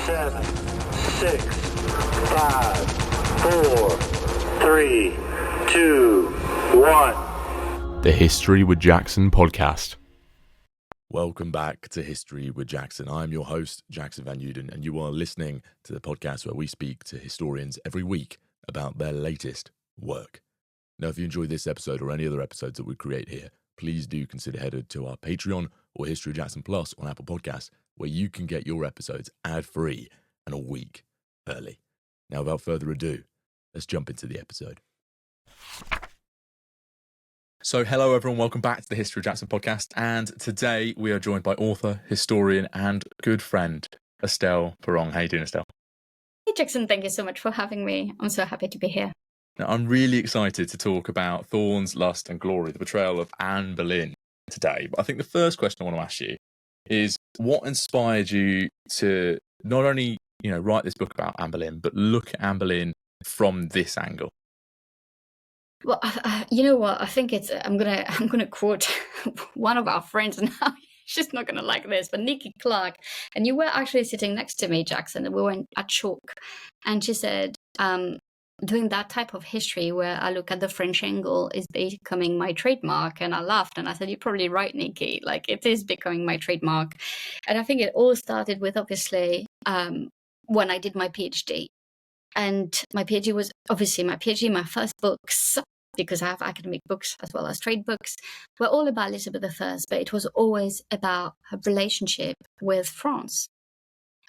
Seven, 6, 5, 4, 3, 2, 1. The History with Jackson podcast. Welcome back to History with Jackson. I'm your host, Jackson Van Uden, and you are listening to the podcast where we speak to historians every week about their latest work. Now, if you enjoyed this episode or any other episodes that we create here, please do consider heading to our Patreon or History of Jackson Plus on Apple Podcasts, where you can get your episodes ad-free and a week early. Now, without further ado, let's jump into the episode. So, hello everyone, welcome back to the History of Jackson podcast, and today we are joined by author, historian, and good friend, Estelle Paranque. How you doing, Estelle? Hey Jackson, thank you so much for having me. I'm so happy to be here. Now, I'm really excited to talk about Thorns, Lust and Glory, the portrayal of Anne Boleyn today. But I think the first question I want to ask you is, what inspired you to not only, write this book about Anne Boleyn, but look at Anne Boleyn from this angle? Well, you know what? I think I'm gonna quote one of our friends now. She's not gonna like this, but Nikki Clark, and you were actually sitting next to me, Jackson, and we went at Chalk, and she said, doing that type of history where I look at the French angle is becoming my trademark. And I laughed and I said, you're probably right, Nikki. Like, it is becoming my trademark. And I think it all started with, obviously, when I did my PhD. And my PhD was obviously my first books, because I have academic books as well as trade books, were all about Elizabeth I, but it was always about her relationship with France.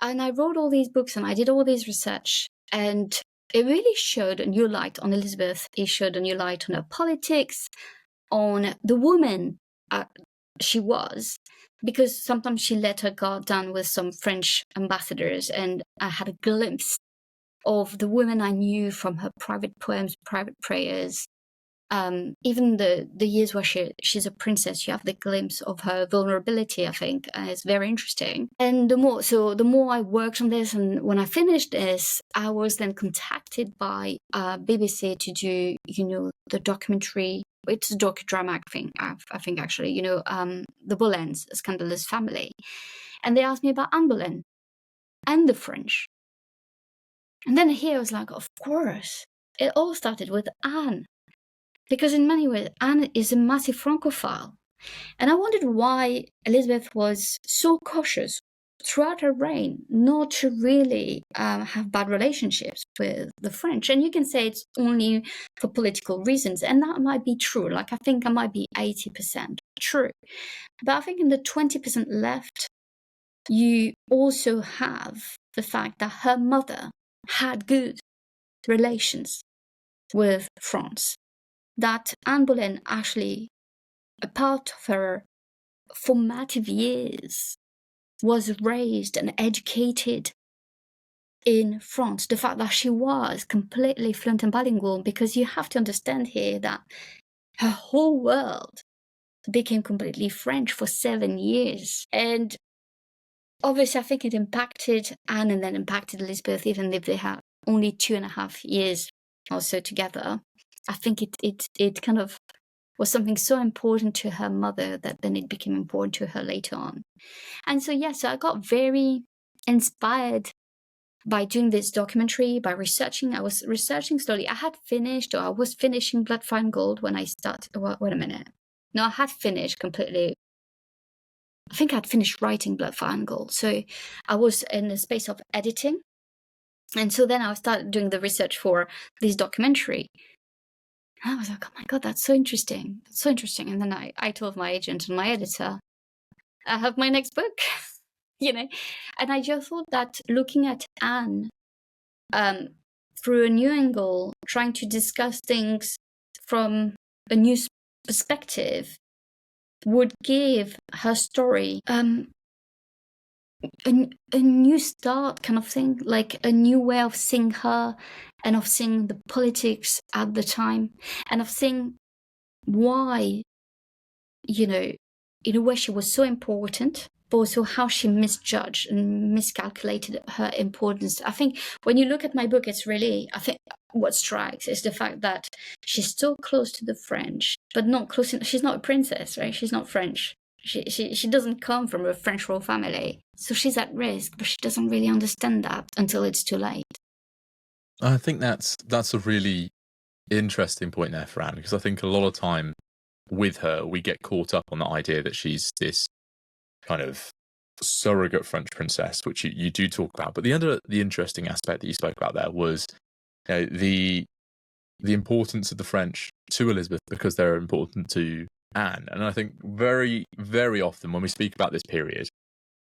And I wrote all these books and I did all this research, and it really showed a new light on Elizabeth. It showed a new light on her politics, on the woman she was, because sometimes she let her guard down with some French ambassadors, and I had a glimpse of the women I knew from her private poems, private prayers. Even the years where she's a princess, you have the glimpse of her vulnerability, I think. It's very interesting. And the more I worked on this, and when I finished this, I was then contacted by BBC to do, the documentary. It's a docudrama thing, I think actually, the Boleyns, A Scandalous Family. And they asked me about Anne Boleyn and the French. And then here I was like, of course, it all started with Anne. Because in many ways, Anne is a massive Francophile. And I wondered why Elizabeth was so cautious throughout her reign not to really have bad relationships with the French. And you can say it's only for political reasons. And that might be true. Like, I think I might be 80% true. But I think in the 20% left, you also have the fact that her mother had good relations with France. That Anne Boleyn actually, a part of her formative years, was raised and educated in France. The fact that she was completely fluent and bilingual, because you have to understand here that her whole world became completely French for 7 years. And obviously, I think it impacted Anne and then impacted Elizabeth, even if they had only 2.5 years or so together. I think it kind of was something so important to her mother that then it became important to her later on. And so I got very inspired by doing this documentary, by researching. I was researching slowly. I was finishing Blood, Fire and Gold when I started. Wait a minute. No, I had finished completely. I think I'd finished writing Blood, Fire and Gold. So I was in the space of editing. And so then I started doing the research for this documentary. And I was like, oh my God, that's so interesting. That's so interesting. And then I told my agent and my editor, I have my next book, And I just thought that looking at Anne through a new angle, trying to discuss things from a new perspective, would give her story a new start kind of thing, like a new way of seeing her and of seeing the politics at the time, and of seeing why, in a way she was so important, but also how she misjudged and miscalculated her importance. I think when you look at my book, it's really, I think what strikes is the fact that she's still close to the French, but not close. She's not a princess, right? She's not French. She doesn't come from a French royal family, so she's at risk, but she doesn't really understand that until it's too late. I think that's a really interesting point there, Fran, because I think a lot of time with her, we get caught up on the idea that she's this kind of surrogate French princess, which you do talk about. But the interesting aspect that you spoke about there was the importance of the French to Elizabeth because they're important to Anne. And I think very, very often when we speak about this period,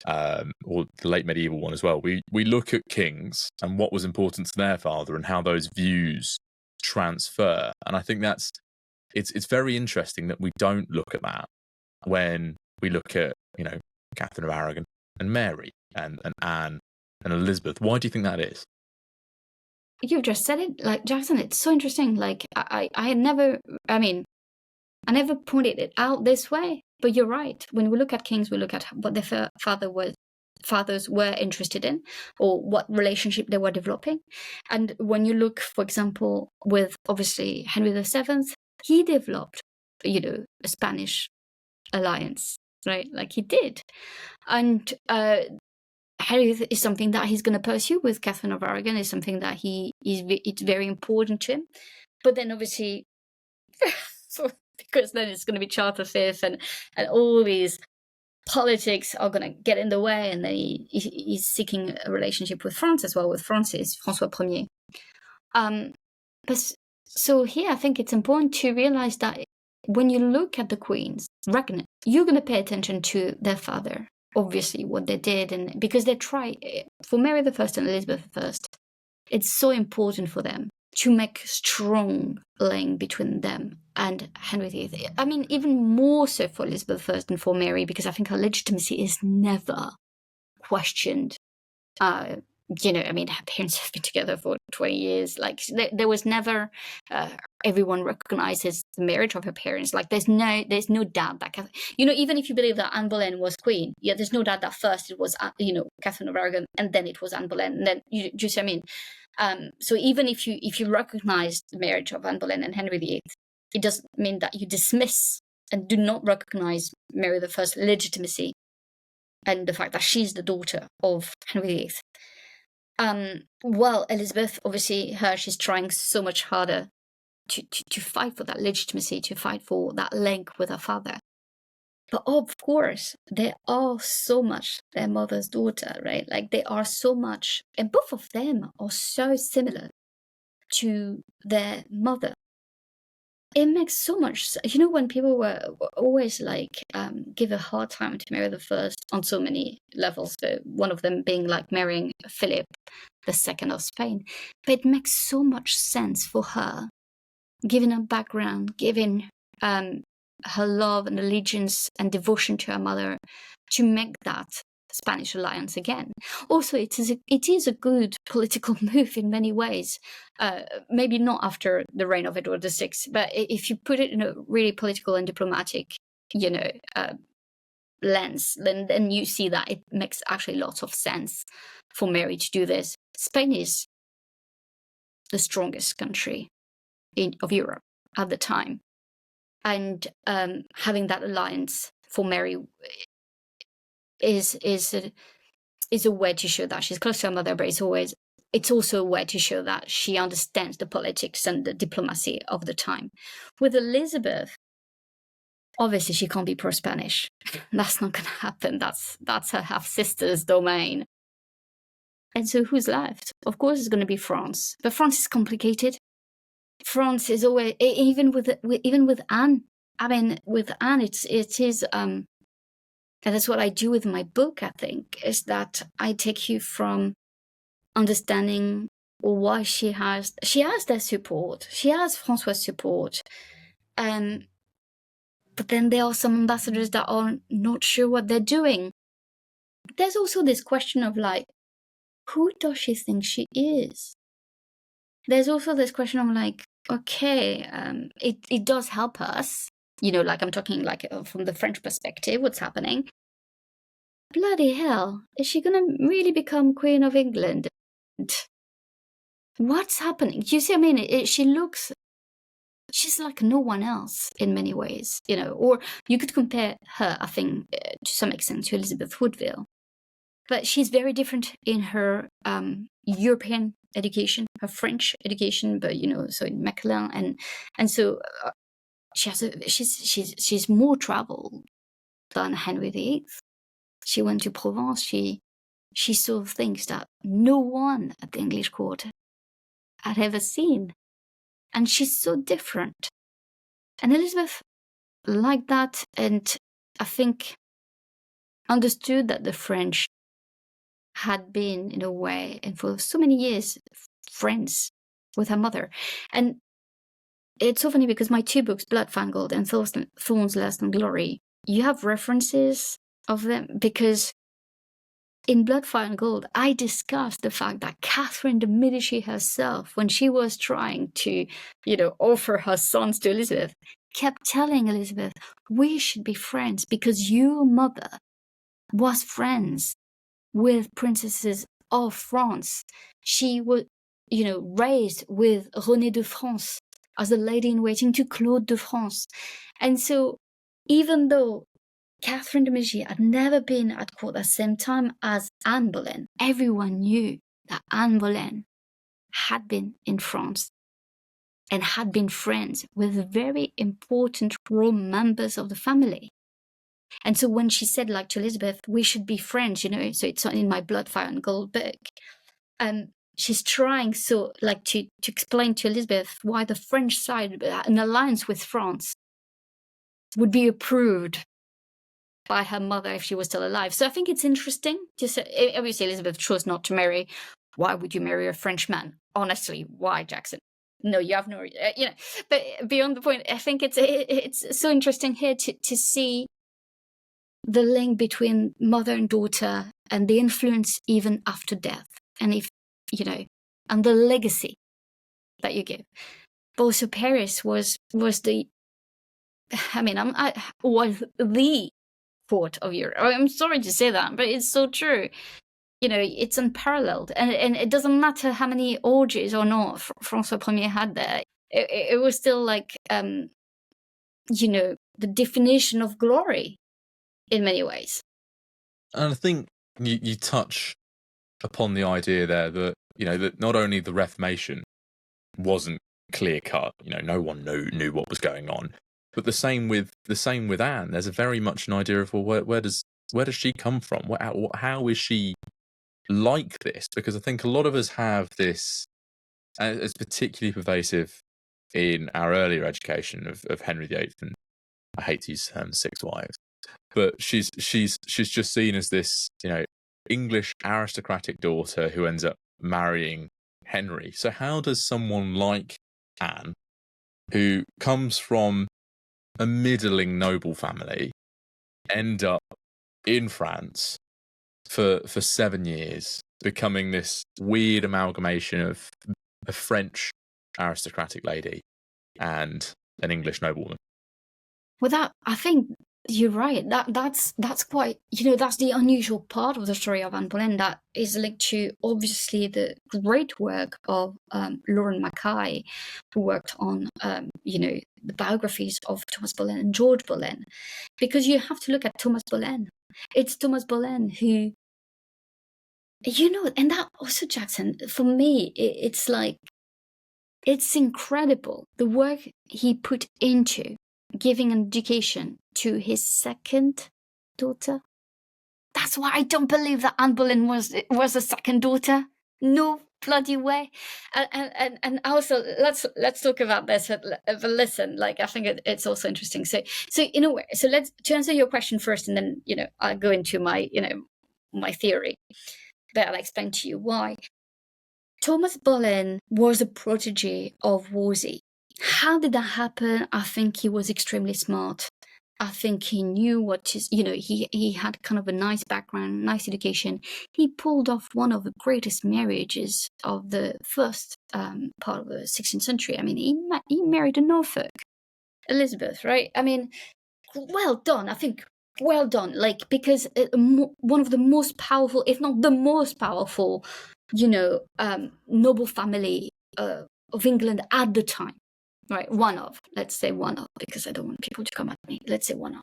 or the late medieval one as well, we look at kings and what was important to their father and how those views transfer. And I think it's very interesting that we don't look at that when we look at, Katharine of Aragon and Mary and Anne and Elizabeth. Why do you think that is? You've just said it, like, Jackson, it's so interesting. Like, I never pointed it out this way, but you're right. When we look at kings, we look at what their fathers were interested in, or what relationship they were developing. And when you look, for example, with obviously Henry VII, he developed, a Spanish alliance, right? Like he did. And Henry is something that he's going to pursue with Catherine of Aragon, is something that it's very important to him. But then obviously, because then it's going to be Charles V and all these politics are going to get in the way, and then he's seeking a relationship with France as well, with Francis, François I. But so here I think it's important to realize that when you look at the queens, you're going to pay attention to their father, obviously what they did, and because they try, for Mary I and Elizabeth I, it's so important for them to make strong link between them and Henry VIII. I mean, even more so for Elizabeth I than for Mary, because I think her legitimacy is never questioned. Her parents have been together for 20 years. Like, there was never, everyone recognizes the marriage of her parents. Like, there's no doubt that, even if you believe that Anne Boleyn was queen, there's no doubt that first it was, Catherine of Aragon, and then it was Anne Boleyn, and then, do you see what I mean? So even if you recognize the marriage of Anne Boleyn and Henry VIII, it doesn't mean that you dismiss and do not recognize Mary I's legitimacy and the fact that she's the daughter of Henry VIII. Well, Elizabeth, obviously, she's trying so much harder to fight for that legitimacy, to fight for that link with her father. But of course, they are so much their mother's daughter, right? Like, they are so much, and both of them are so similar to their mother. It makes so much, when people were always like, give a hard time to Mary I on so many levels, one of them being like marrying Philip II of Spain. But it makes so much sense for her, given her background, given her love and allegiance and devotion to her mother, to make that Spanish alliance again. Also, it is a good political move in many ways. Maybe not after the reign of Edward VI, but if you put it in a really political and diplomatic, lens, then you see that it makes actually lots of sense for Mary to do this. Spain is the strongest country of Europe at the time, and having that alliance for Mary is a way to show that she's close to her mother, but it's also a way to show that she understands the politics and the diplomacy of the time. With Elizabeth, obviously she can't be pro-Spanish. That's not going to happen. That's her half-sister's domain. And so who's left? Of course it's going to be France. But France is complicated. France is always, even with Anne. I mean, with Anne, it is and that's what I do with my book, I think, is that I take you from understanding why she has their support. She has François' support. But then there are some ambassadors that are not sure what they're doing. There's also this question of, like, who does she think she is? There's also this question of, like, okay, it does help us. Like, I'm talking, like, from the French perspective, what's happening. Bloody hell, is she going to really become Queen of England? What's happening? Do you see what I mean? She looks she's like no one else in many ways, or you could compare her, I think, to some extent to Elizabeth Woodville. But she's very different in her European education, her French education, but so in Mechlin, and so she's more traveled than Henry VIII. She went to Provence. She saw things that no one at the English court had ever seen, and she's so different. And Elizabeth liked that, and I think understood that the French had been, in a way, and for so many years, friends with her mother. And it's so funny because my two books, Blood-Fangled and Thorns, Lust and Glory, you have references of them, because in Blood, Fire and Gold, I discussed the fact that Catherine de Medici herself, when she was trying to, offer her sons to Elizabeth, kept telling Elizabeth, we should be friends because your mother was friends with princesses of France. She was, raised with Renée de France as a lady-in-waiting to Claude de France. And so even though Catherine de Medici had never been at court at the same time as Anne Boleyn, everyone knew that Anne Boleyn had been in France and had been friends with very important royal members of the family. And so when she said, like, to Elizabeth, we should be friends, so it's in my Blood, Fire and Gold book, she's trying to explain to Elizabeth why the French side, an alliance with France, would be approved by her mother if she was still alive. So I think it's interesting. Obviously, Elizabeth chose not to marry. Why would you marry a French man? Honestly, why, Jackson? No, you have no, But beyond the point, I think it's so interesting here to see the link between mother and daughter and the influence even after death, and and the legacy that you give. But also Paris was the court of Europe. I'm sorry to say that, but it's so true. It's unparalleled, and it doesn't matter how many orgies or not François Ier had there. It was still like the definition of glory in many ways. And I think you touch upon the idea there that that not only the Reformation wasn't clear cut, no one knew what was going on, but the same with Anne. There's a very much an idea of, well, where does she come from? How is she like this? Because I think a lot of us have this, and it's particularly pervasive in our earlier education of Henry VIII, and I hate to use the term six wives, but she's just seen as this English aristocratic daughter who ends up marrying Henry. So how does someone like Anne, who comes from a middling noble family, end up in France for 7 years, becoming this weird amalgamation of a French aristocratic lady and an English noblewoman? Well, I think you're right. That's quite, that's the unusual part of the story of Anne Boleyn that is linked to, obviously, the great work of Lauren Mackay, who worked on, the biographies of Thomas Boleyn and George Boleyn. Because you have to look at Thomas Boleyn. It's Thomas Boleyn who, and that also, Jackson, for me, it's like, it's incredible the work he put into giving an education to his second daughter. That's why I don't believe that Anne Boleyn was a second daughter. No bloody way. And also, let's talk about this. But listen, I think it's also interesting. So in a way, let's to answer your question first, and then I'll go into my my theory. But I'll explain to you why. Thomas Boleyn was a protege of Wolsey. How did that happen? I think he was extremely smart. I think he knew he had kind of a nice background, nice education. He pulled off one of the greatest marriages of the first part of the 16th century. I mean, he married a Norfolk, Elizabeth, right? I mean, well done. I think well done. Because one of the most powerful, if not the most powerful, noble family of England at the time. right? One of, let's say one of, because I don't want people to come at me. Let's say one of.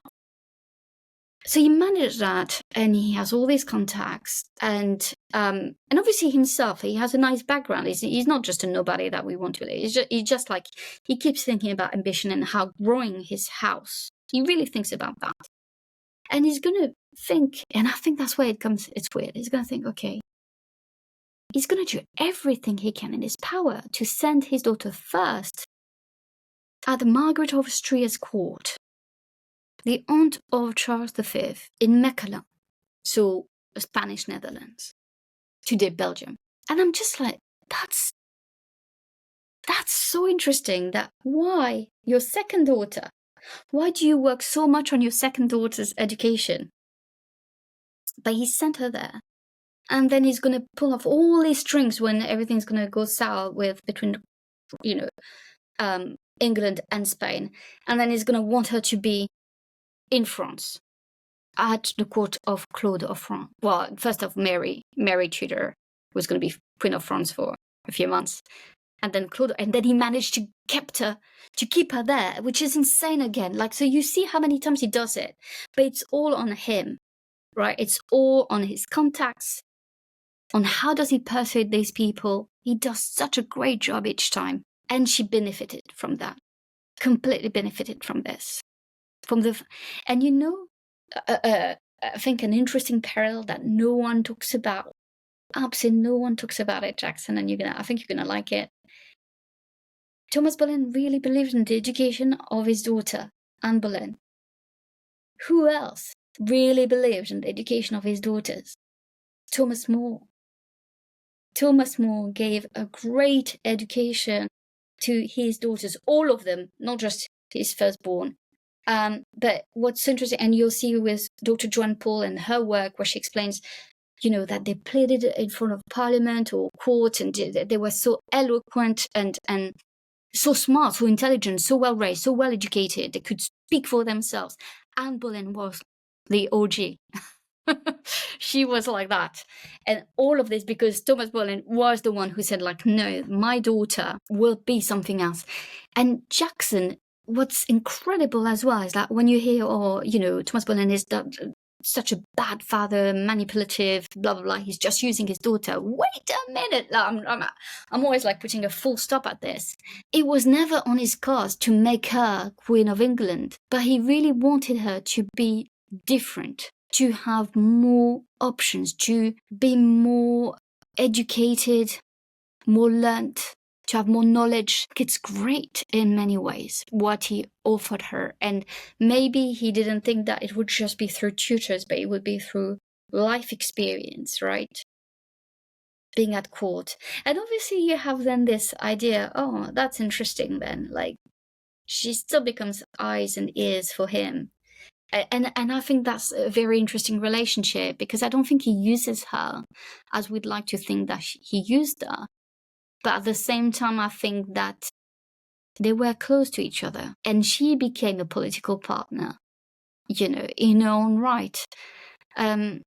So he managed that, and he has all these contacts, and obviously himself, he has a nice background. He's not just a nobody that we want to. He's just like, he keeps thinking about ambition and how growing his house. He really thinks about that, and he's gonna think, and I think that's where it's weird. He's gonna think, okay, he's gonna do everything he can in his power to send his daughter first at Margaret of Austria's court, the aunt of Charles V, in Mechelen, so Spanish Netherlands, today Belgium. And I'm just like, that's so interesting. That why your second daughter? Why do you work so much on your second daughter's education? But he sent her there, and then he's going to pull off all these strings when everything's going to go sour between, England and Spain, and then he's going to want her to be in France, at the court of Claude of France. Well, first of Mary Tudor was going to be Queen of France for a few months, and then Claude, and then he managed to keep her there, which is insane again. Like, so you see how many times he does it, but it's all on him, right? It's all on his contacts, on how does he persuade these people. He does such a great job each time, and she benefited from that, completely benefited from this. I think an interesting parallel that no one talks about, absolutely no one talks about it, Jackson, and I think you're gonna like it. Thomas Boleyn really believed in the education of his daughter, Anne Boleyn. Who else really believed in the education of his daughters? Thomas More. Thomas More gave a great education to his daughters, all of them, not just his firstborn. But what's interesting, and you'll see with Dr. Joan Paul and her work, where she explains, that they pleaded in front of Parliament or court, and they were so eloquent and so smart, so intelligent, so well raised, so well educated, they could speak for themselves. Anne Boleyn was the OG. She was like that. And all of this because Thomas Boleyn was the one who said, like, no, my daughter will be something else. And Jackson, what's incredible as well is that when you hear, Thomas Boleyn is such a bad father, manipulative, blah, blah, blah, he's just using his daughter. Wait a minute. I'm always like putting a full stop at this. It was never on his cards to make her Queen of England, but he really wanted her to be different, to have more options, to be more educated, more learnt, to have more knowledge. It's great in many ways what he offered her. And maybe he didn't think that it would just be through tutors, but it would be through life experience, right? Being at court. And obviously you have then this idea, oh, that's interesting then. Like, she still becomes eyes and ears for him. And I think that's a very interesting relationship, because I don't think he uses her as we'd like to think that he used her. But at the same time, I think that they were close to each other, and she became a political partner, in her own right. And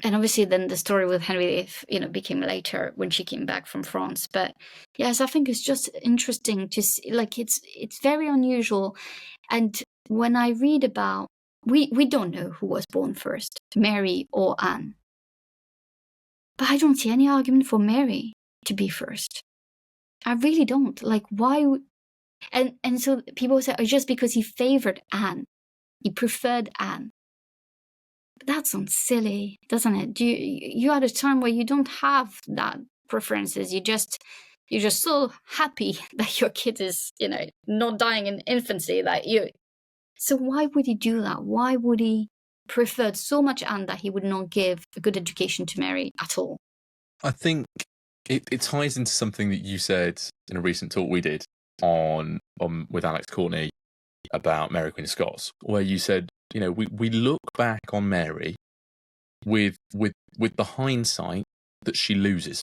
obviously then the story with Henry VIII, became later when she came back from France. But yes, I think it's just interesting to see, like, it's very unusual. And when I read about, we don't know who was born first, Mary or Anne. But I don't see any argument for Mary to be first. I really don't. Like, why? And so people say, oh, just because he favored Anne, he preferred Anne. But that sounds silly, doesn't it? You at a time where you don't have that preferences. You're just so happy that your kid is, not dying in infancy. So why would he do that? Why would he prefer so much Anne that he would not give a good education to Mary at all? I think it ties into something that you said in a recent talk we did on with Alex Courtney about Mary Queen of Scots, where you said, we look back on Mary with the hindsight that she loses.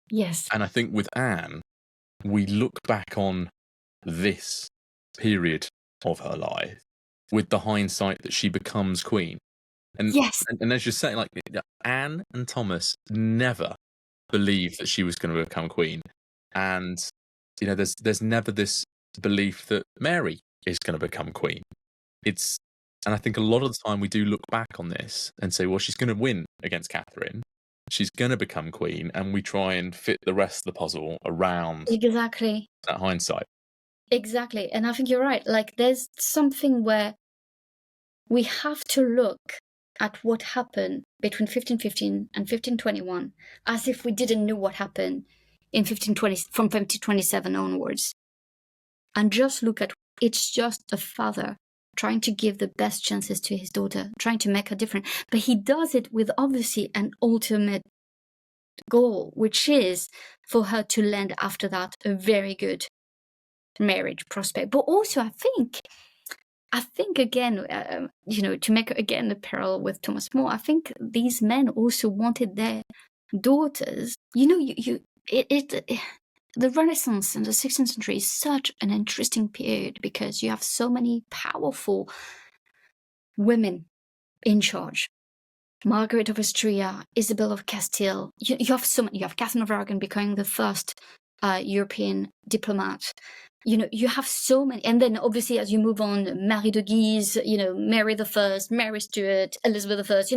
Yes. And I think with Anne, we look back on this period of her life with the hindsight that she becomes queen. And yes. And as you're saying, like, Anne and Thomas never believed that she was going to become queen. And there's never this belief that Mary is going to become queen. And I think a lot of the time we do look back on this and say, well, she's going to win against Catherine. She's going to become queen, and we try and fit the rest of the puzzle around Exactly. that hindsight. Exactly. And I think you're right. Like, there's something where we have to look at what happened between 1515 and 1521 as if we didn't know what happened in 1520 from 1527 onwards. And just look at, it's just a father trying to give the best chances to his daughter, trying to make her different. But he does it with obviously an ultimate goal, which is for her to land after that a very good marriage prospect. But also, I think again, to make again the parallel with Thomas More, I think these men also wanted their daughters. The Renaissance and the 16th century is such an interesting period because you have so many powerful women in charge. Margaret of Austria, Isabel of Castile. You have so many. You have Catherine of Aragon becoming the first European diplomat. You have so many. And then obviously as you move on, Marie de Guise, Mary the First, Mary Stuart, Elizabeth the First,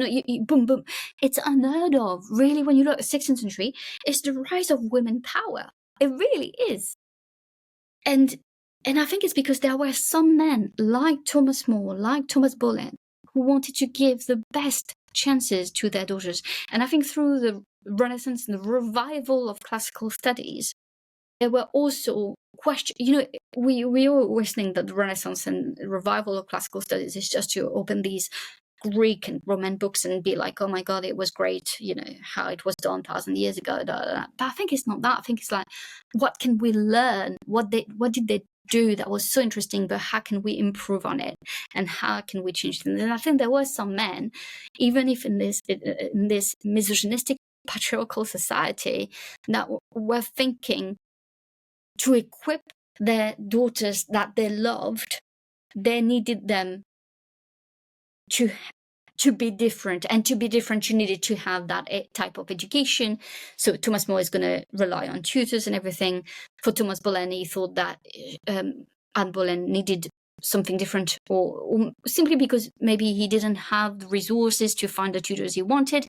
boom, boom. It's unheard of. Really, when you look at the 16th century, it's the rise of women power. It really is. And I think it's because there were some men like Thomas More, like Thomas Boleyn, who wanted to give the best chances to their daughters. And I think through the Renaissance and the revival of classical studies, there were also questions. We always think that the Renaissance and revival of classical studies is just to open these Greek and Roman books and be like, oh my God, it was great, how it was done 1,000 years ago. But I think it's not that. I think it's like, what can we learn? What did they do that was so interesting, but how can we improve on it? And how can we change things? And I think there were some men, even if in this misogynistic patriarchal society, that were thinking to equip their daughters that they loved, they needed them to be different, and to be different you needed to have that type of education. So Thomas More is going to rely on tutors and everything. For Thomas Boleyn, he thought that Anne Boleyn needed something different, or simply because maybe he didn't have the resources to find the tutors he wanted,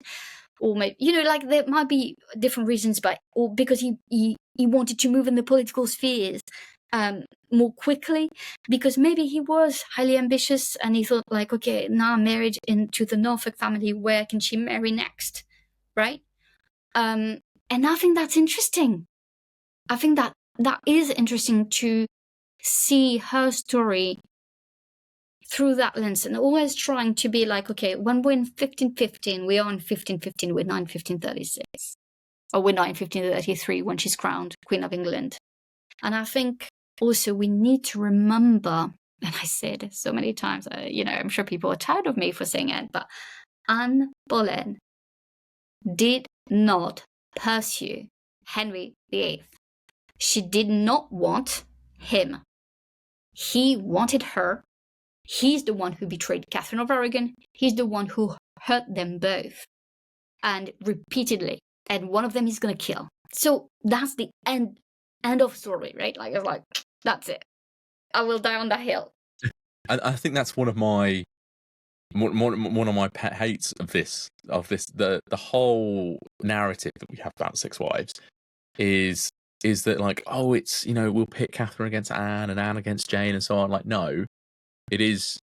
or maybe there might be different reasons, or because he wanted to move in the political spheres more quickly, because maybe he was highly ambitious and he thought like, okay, now I'm married into the Norfolk family, where can she marry next, right? And I think that's interesting. I think that is interesting to see her story through that lens, and always trying to be like, okay, when we're in 1515, we are in 1515, we're not in 1536, or we're not in 1533 when she's crowned Queen of England. And I think also we need to remember, and I said it so many times, I'm sure people are tired of me for saying it, but Anne Boleyn did not pursue Henry VIII. She did not want him. He wanted her. He's the one who betrayed Catherine of Aragon. He's the one who hurt them both, and repeatedly. And one of them he's going to kill. So that's the end of story, right? Like, it's like, that's it. I will die on that hill. And I think that's one of my pet hates of this. The whole narrative that we have about Six Wives is that like, oh, it's, we'll pit Catherine against Anne and Anne against Jane and so on. Like, no, it is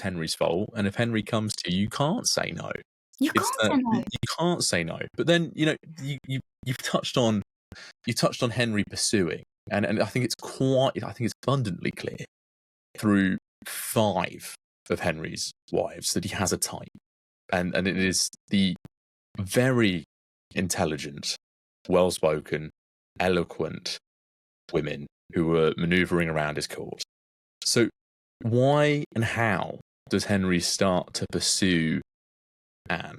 Henry's fault. And if Henry comes to you, you can't say no. You can't say no. But then, you've touched on Henry pursuing, and I think it's abundantly clear through 5 of Henry's wives that he has a type, and it is the very intelligent, well-spoken, eloquent women who were manoeuvring around his court. So why and how does Henry start to pursue Anne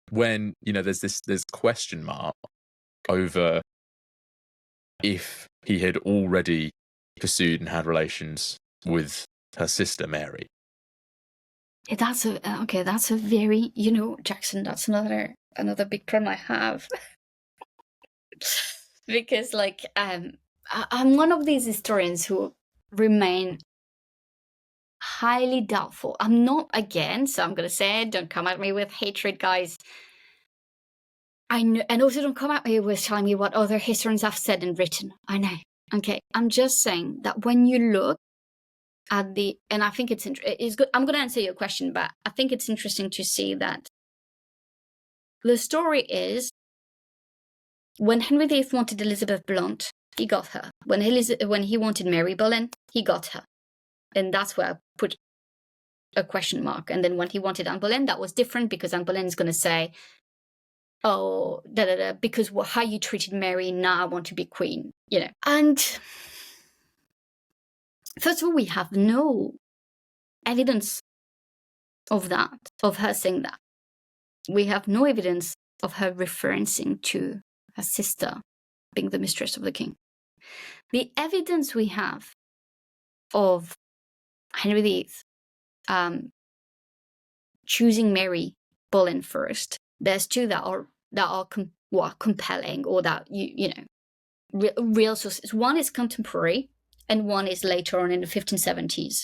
when there's question mark over if he had already pursued and had relations with her sister Mary? That's a very, Jackson, that's another big problem I have. Because I'm one of these historians who remain highly doubtful. I'm not again, so I'm going to say it. Don't come at me with hatred, guys. I know, and also don't come at me with telling me what other historians have said and written. I know. Okay, I'm just saying that when you look at the, and I think it's good. I'm going to answer your question, but I think it's interesting to see that the story is when Henry VIII wanted Elizabeth Blount, he got her. When he wanted Mary Boleyn, he got her, and that's where I put a question mark. And then when he wanted Anne Boleyn, that was different because Anne Boleyn is going to say, oh, because how you treated Mary, now I want to be queen, you know. And first of all, we have no evidence of that, of her saying that. We have no evidence of her referencing to her sister being the mistress of the king. The evidence we have of Henry VIII choosing Mary Boleyn first, there's two that are compelling, or that you know, real sources. One is contemporary, and one is later on in the 1570s.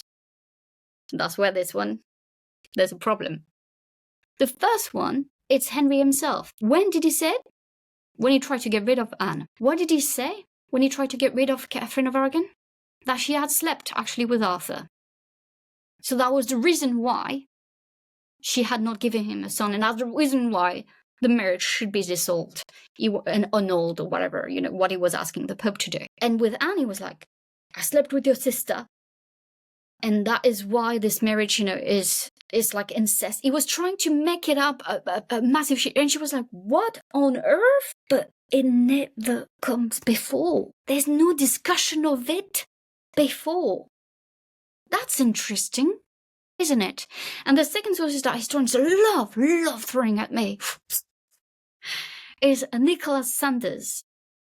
That's where there's a problem. The first one, it's Henry himself. When did he say it? When he tried to get rid of Anne. What did he say when he tried to get rid of Katharine of Aragon? That she had slept actually with Arthur. So that was the reason why she had not given him a son, and that's the reason why the marriage should be dissolved and annulled, or whatever, you know, what he was asking the Pope to do. And with Anne, he was like, I slept with your sister, and that is why this marriage, you know, is like incest. He was trying to make it up a massive shit, and she was like, what on earth? But it never comes before. There's no discussion of it before. That's interesting, isn't it? And the second source is that historians love throwing at me is Nicholas Sanders.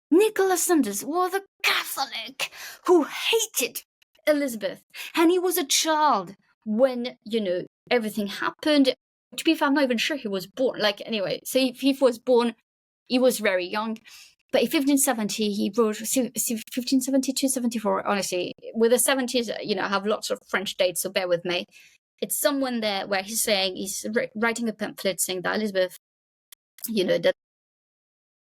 Nicholas Sanders was a Catholic who hated Elizabeth, and he was a child when, you know, everything happened. To be fair, I'm not even sure he was born. Like, anyway, so if he was born, he was very young. But in 1570, he wrote 1572, 74. Honestly, with the 70s, you know, I have lots of French dates, so bear with me. It's someone there where he's saying, he's writing a pamphlet saying that Elizabeth, you know, that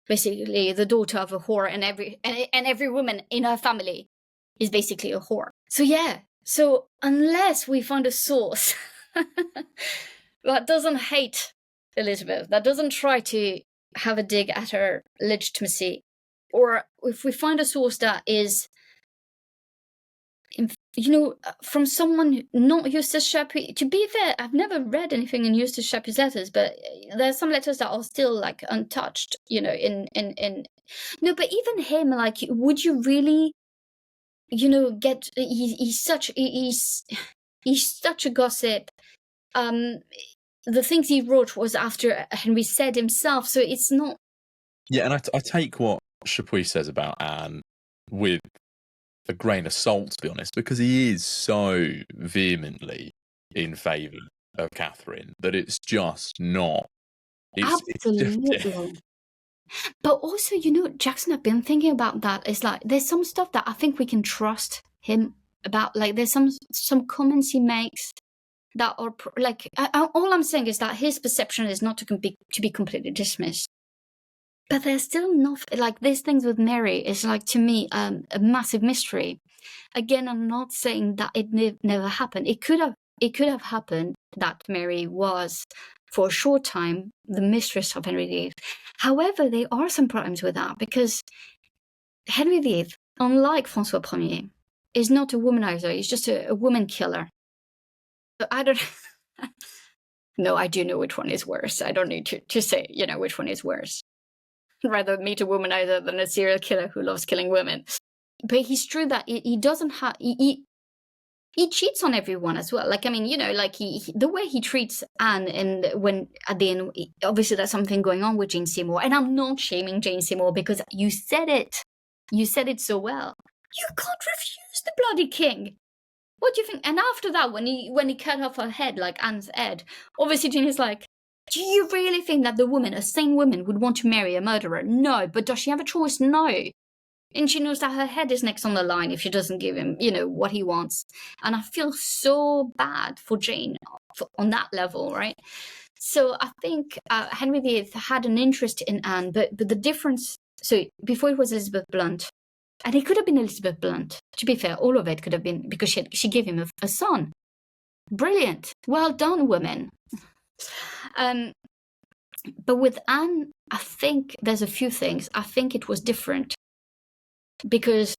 basically the daughter of a whore, and every woman in her family is basically a whore. So yeah, so unless we find a source that doesn't hate Elizabeth, that doesn't try to have a dig at her legitimacy, or if we find a source that is, you know, from someone not Eustace Chapuis. To be fair, I've never read anything in Eustace Chapuis' letters, but there's some letters that are still like untouched, you know, in no, but even him, like, would you really, you know, get, he's such a gossip. The things he wrote was after Henry said himself, so it's not. Yeah, and I take what Chapuis says about Anne with a grain of salt, to be honest, because he is so vehemently in favour of Catherine that it's just not. Absolutely. But also, you know, Jackson, I've been thinking about that. It's like there's some stuff that I think we can trust him about. Like there's some comments he makes that are like, all I'm saying is that his perception is not to be completely dismissed. But there's still enough, like these things with Mary is like, to me, a massive mystery. Again, I'm not saying that it never happened. It could have happened that Mary was, for a short time, the mistress of Henry VIII. However, there are some problems with that, because Henry VIII, unlike François Ier, is not a womanizer. He's just a woman killer. So I don't... No, I do know which one is worse. I don't need to say, you know, which one is worse. I'd rather meet a womanizer than a serial killer who loves killing women. But he's true that he doesn't have... He cheats on everyone as well. Like, I mean, you know, like the way he treats Anne, and when at the end, obviously there's something going on with Jane Seymour. And I'm not shaming Jane Seymour, because you said it. You said it so well. You can't refuse the bloody king. What do you think? And after that, when he cut off her head, like Anne's head, obviously Jane is like, do you really think that the woman, a sane woman, would want to marry a murderer? No. But does she have a choice? No. And she knows that her head is next on the line if she doesn't give him, what he wants. And I feel so bad for Jane on that level, right? So I think Henry VIII had an interest in Anne, but the difference... So before it was Elizabeth Blunt, and it could have been Elizabeth Blunt. To be fair, all of it could have been, because she gave him a son. Brilliant. Well done, women. But with Anne, I think there's a few things. I think it was different because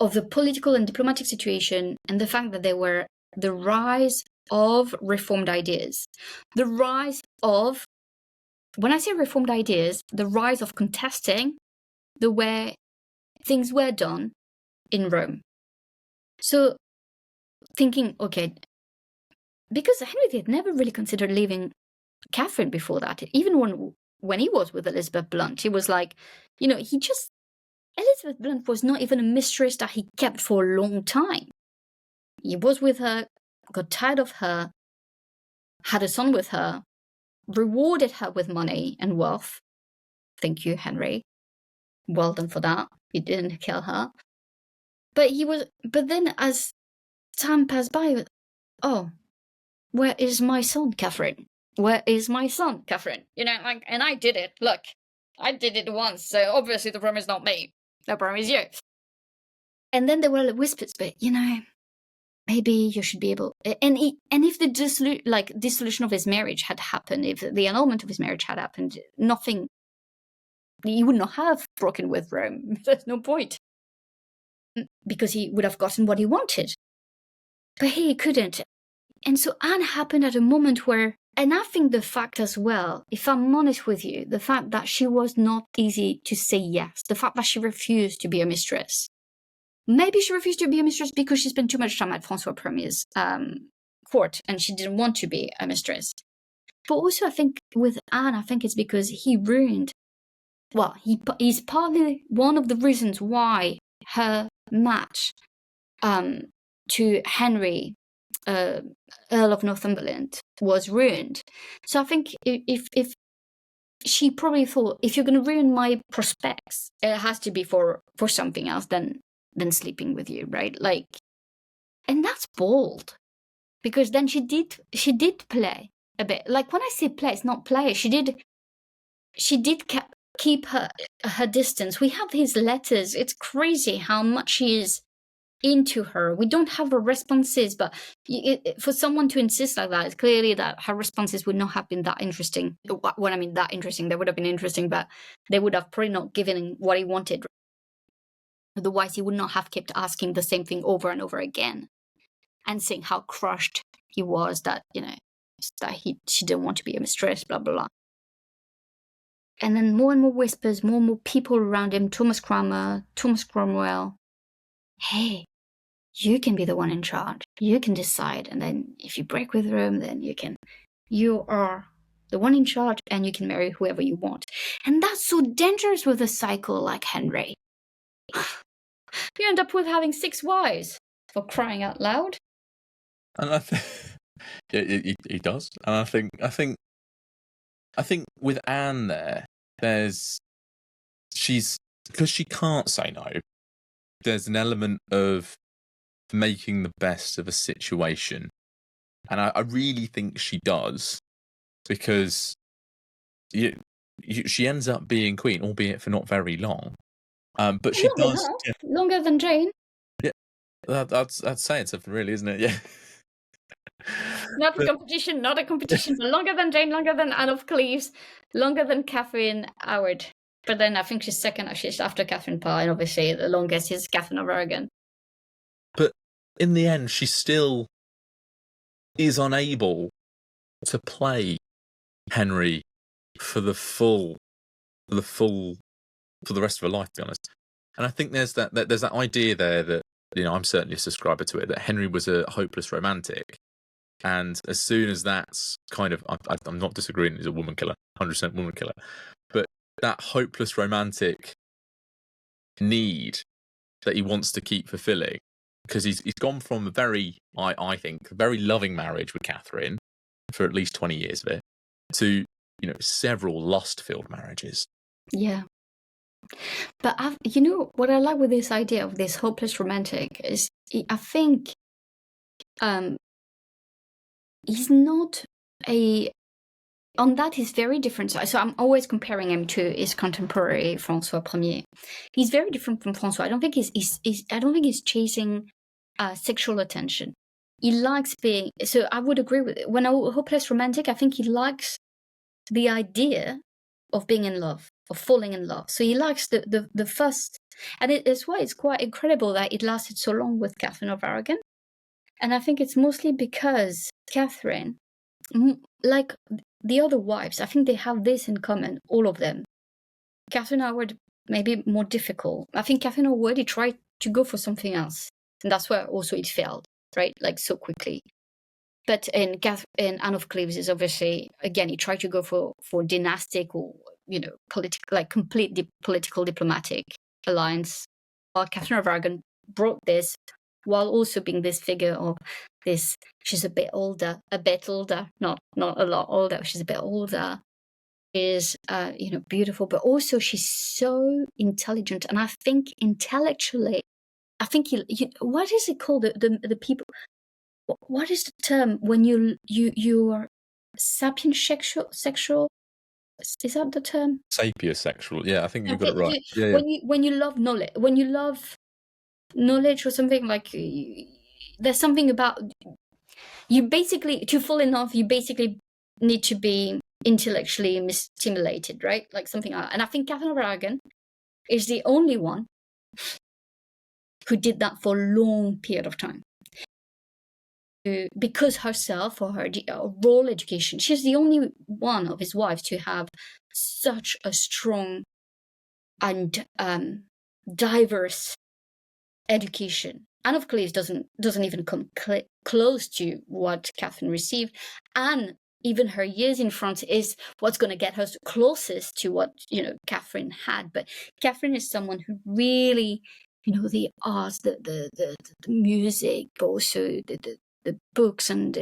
of the political and diplomatic situation and the fact that there were the rise of reformed ideas. The rise of, when I say reformed ideas, the rise of contesting the way things were done in Rome. So thinking, okay, because Henry VIII never really considered leaving Catherine before that. Even when he was with Elizabeth Blunt, he was like, Elizabeth Blunt was not even a mistress that he kept for a long time. He was with her, got tired of her, had a son with her, rewarded her with money and wealth. Thank you, Henry. Well done for that. He didn't kill her. But then as time passed by, where is my son, Catherine? Where is my son, Catherine? And I did it. Look, I did it once, so obviously the problem is not me. The problem is you. And then there were whispers, but, maybe you should be able... And if the dissolution of his marriage had happened, if the annulment of his marriage had happened, nothing... He would not have broken with Rome. There's no point. Because he would have gotten what he wanted. But he couldn't. And so Anne happened at a moment where... And I think the fact as well, if I'm honest with you, the fact that she was not easy to say yes, the fact that she refused to be a mistress. Maybe she refused to be a mistress because she spent too much time at Francois I's court and she didn't want to be a mistress. But also I think with Anne, I think it's because he ruined... Well, he's partly one of the reasons why her match to Henry, Earl of Northumberland, was ruined. So I think if she probably thought, if you're going to ruin my prospects, it has to be for something else than sleeping with you, right? And that's bold, because then she did play a bit. Like when I say play, it's not play. She did keep her distance. We have his letters. It's crazy how much she is into her. We don't have her responses, but for someone to insist like that, it's clearly that her responses would not have been that interesting. When I mean that interesting, they would have been interesting, but they would have probably not given him what he wanted. Otherwise, he would not have kept asking the same thing over and over again and saying how crushed he was that, she didn't want to be a mistress, blah, blah, blah. And then more and more whispers, more and more people around him, Thomas Cromwell. Hey, you can be the one in charge. You can decide. And then if you break with Rome, then you are the one in charge and you can marry whoever you want. And that's so dangerous with a cycle like Henry. You end up with having 6 wives, for crying out loud. And I think he does. And I think with Anne because she can't say no, there's an element of making the best of a situation. And I really think she does, because she ends up being queen, albeit for not very long. But she does... Yeah. Longer than Jane. Yeah, that's saying something, really, isn't it? Yeah. Not a competition, but longer than Jane, longer than Anne of Cleves, longer than Catherine Howard. But then I think she's second, she's after Catherine Parr, and obviously the longest is Katharine of Aragon. But in the end, she still is unable to play Henry for the rest of her life, to be honest. And I think there's that idea there that, I'm certainly a subscriber to it, that Henry was a hopeless romantic. And as soon as that's kind of, I'm not disagreeing, he's a woman killer, 100% woman killer, but that hopeless romantic need that he wants to keep fulfilling, because he's gone from a very, I think, very loving marriage with Catherine for at least 20 years of it, to, several lust-filled marriages. Yeah. But you know what I like with this idea of this hopeless romantic is I think he's not a on that he's very different. So I'm always comparing him to his contemporary François Ier. He's very different from François. I don't think he's chasing sexual attention. He likes being. So I would agree with it. When a hopeless romantic, I think he likes the idea of being in love, of falling in love. So he likes the first, and it's why it's quite incredible that it lasted so long with Catherine of Aragon. And I think it's mostly because Catherine, like the other wives, I think they have this in common, all of them. Catherine Howard maybe more difficult. I think Catherine Howard, he tried to go for something else, and that's where also it failed, right? Like so quickly. But in Anne of Cleves is obviously, again, he tried to go for dynastic or, you know, complete political diplomatic alliance. While Catherine of Aragon brought this, while also being this figure of this, she's a bit older, not a lot older, she's a bit older, is, you know, beautiful, but also she's so intelligent. And I think intellectually, I think what is it called? The people, what is the term when you're sapiosexual? Is that the term? Sapiosexual. Yeah, I think you got it right. Yeah. When you love knowledge or something, like there's something about you basically, to fall in love, you basically need to be intellectually stimulated, right? Like something like that. And I think Catherine of Aragon is the only one who did that for a long period of time. Because herself, or her role education, she's the only one of his wives to have such a strong and diverse education. Anne of Cleves doesn't even come close to what Catherine received, and even her years in France is what's going to get her closest to what, you know, Catherine had. But Catherine is someone who really, you know, the arts, the music, but also the books, and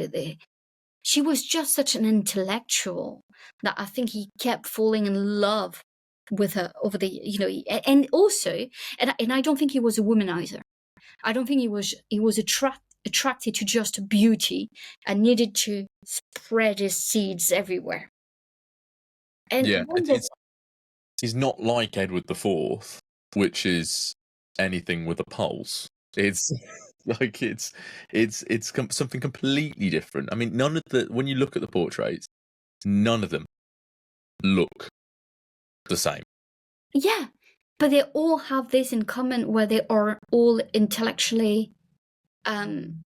she was just such an intellectual that I think he kept falling in love with her over the, you know, and also, and I don't think he was a womanizer. I don't think he was attracted to just beauty and needed to spread his seeds everywhere. And yeah, he's not like Edward IV, which is anything with a pulse. It's like it's something completely different. I mean, when you look at the portraits, none of them look the same. Yeah, but they all have this in common, where they are all intellectually